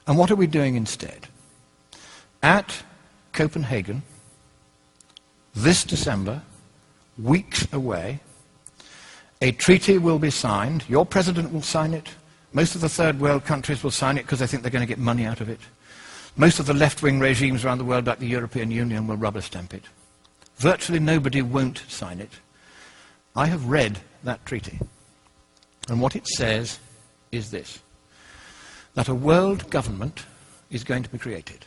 And what are we doing instead? At Copenhagen, this December, weeks away, a treaty will be signed. Your president will sign it. Most of the third world countries will sign it because they think they're going to get money out of it. Most of the left-wing regimes around the world, like the European Union, will rubber stamp it. Virtually nobody won't sign it. I have read that treaty. And what it says is this, that a world government is going to be created.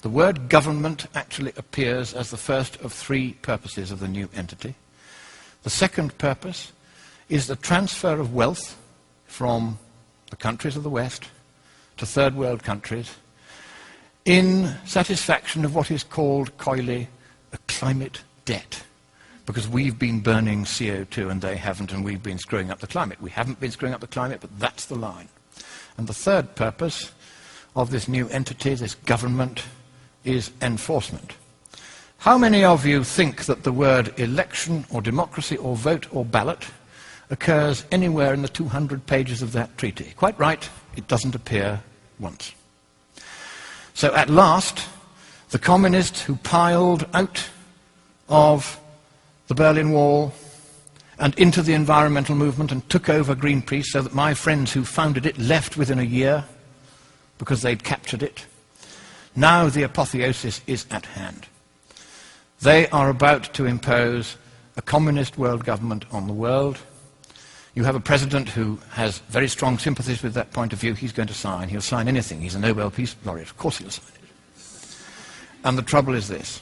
The word government actually appears as the first of three purposes of the new entity. The second purpose is the transfer of wealth from the countries of the West to third world countries in satisfaction of what is called coyly a climate debt. Because we've been burning CO2 and they haven't, and we've been screwing up the climate. We haven't been screwing up the climate, but that's the line. And the third purpose of this new entity, this government, is enforcement. How many of you think that the word election or democracy or vote or ballot occurs anywhere in the 200 pages of that treaty? Quite right, it doesn't appear once. So at last, the communists who piled out of the Berlin Wall and into the environmental movement and took over Greenpeace, so that my friends who founded it left within a year because they'd captured it. Now the apotheosis is at hand. They are about to impose a communist world government on the world. You have a president who has very strong sympathies with that point of view. He's going to sign. He'll sign anything. He's a Nobel Peace Laureate. Of course he'll sign it. And the trouble is this.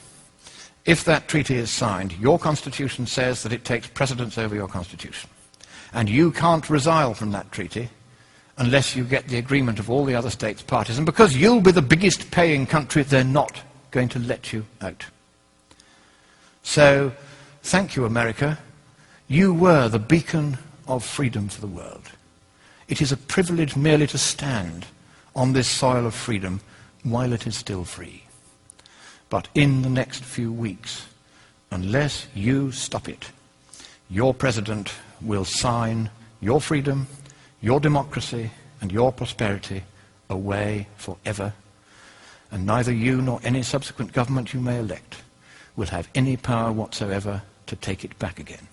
If that treaty is signed, your constitution says that it takes precedence over your constitution. And you can't resile from that treaty unless you get the agreement of all the other states parties. And because you'll be the biggest paying country, they're not going to let you out. So, thank you, America. You were the beacon of freedom for the world. It is a privilege merely to stand on this soil of freedom while it is still free. But in the next few weeks, unless you stop it, your president will sign your freedom, your democracy, and your prosperity away forever, and neither you nor any subsequent government you may elect will have any power whatsoever to take it back again.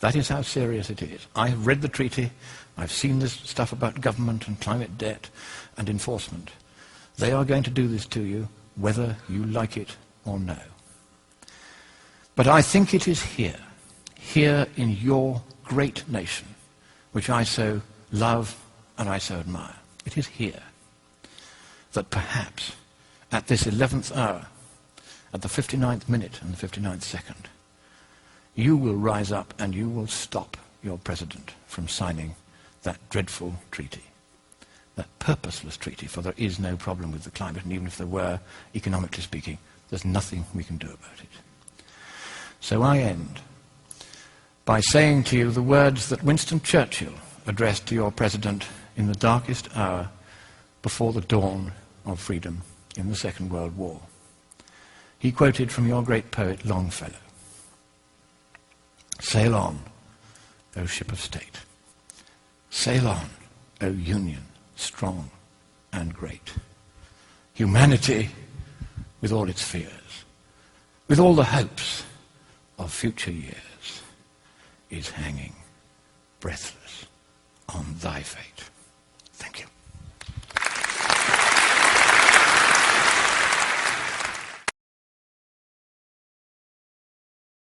That is how serious it is. I have read the treaty. I've seen this stuff about government and climate debt and enforcement. They are going to do this to you, whether you like it or no. But I think it is here in your great nation, which I so love and I so admire. It is here that perhaps at this 11th hour, at the 59th minute and the 59th second, you will rise up and you will stop your president from signing that dreadful treaty, that purposeless treaty, for there is no problem with the climate, and even if there were, economically speaking, there's nothing we can do about it. So I end by saying to you the words that Winston Churchill addressed to your president in the darkest hour before the dawn of freedom in the Second World War. He quoted from your great poet Longfellow. Sail on, O ship of state. Sail on, O Union, strong and great. Humanity, with all its fears, with all the hopes of future years, is hanging breathless on thy fate.